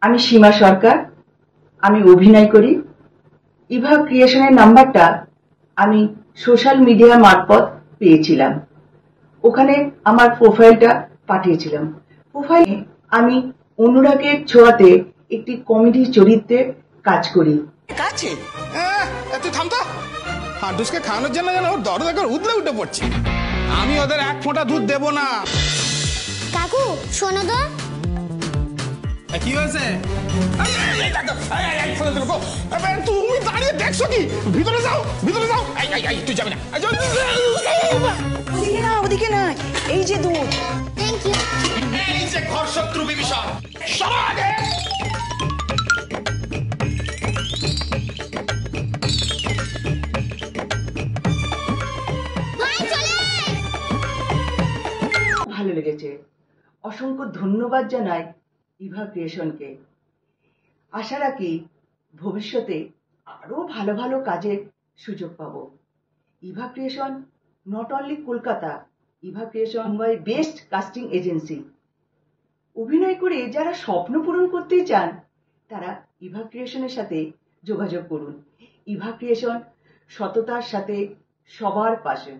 আমি সীমা সরকার। আমি অভিনয় করি। ইভা ক্রিয়েশনের নাম্বারটা আমি সোশ্যাল মিডিয়া মারফত পেয়েছিলাম। ওখানে আমার প্রোফাইলটা পাঠিয়েছিলাম। প্রোফাইলে আমি অনুরাগের ছোঁয়াতে একটি কমেডি চরিত্রে কাজ করি। কাছে তুই থাম তো। হাঁটুসকে খাওয়ানোর জন্য যেন ওর দরদ একবার উদলে উঠে পড়ছে। আমি ওদের এক ফোঁটা দুধ দেবো না। কাকু শোনো তো। কি হয়েছে? তুমি দাঁড়িয়ে দেখছো কি? ভিতরে যাও, ভিতরে যাও। তুই যাবি না। ওদিকে না, ওদিকে না, এই যে দুধ। Thank you. এই যে ঘর শত্রু বিভীষণ, সবার আগে ভালো লেগেছে। অসংখ্য ধন্যবাদ জানাই ইভা ক্রিয়েশনকে। আশা রাখি ভবিষ্যতে আরো ভালো ভালো কাজের সুযোগ পাবো। Eva creation not only Kolkata, Eva creation Mumbai best casting agency. অভিনয় করে যারা স্বপ্ন পূরণ করতে চান তারা ইভা ক্রিয়েশনের সাথে যোগাযোগ করুন। ইভা ক্রিয়েশন সততার সাথে সবার পাশে।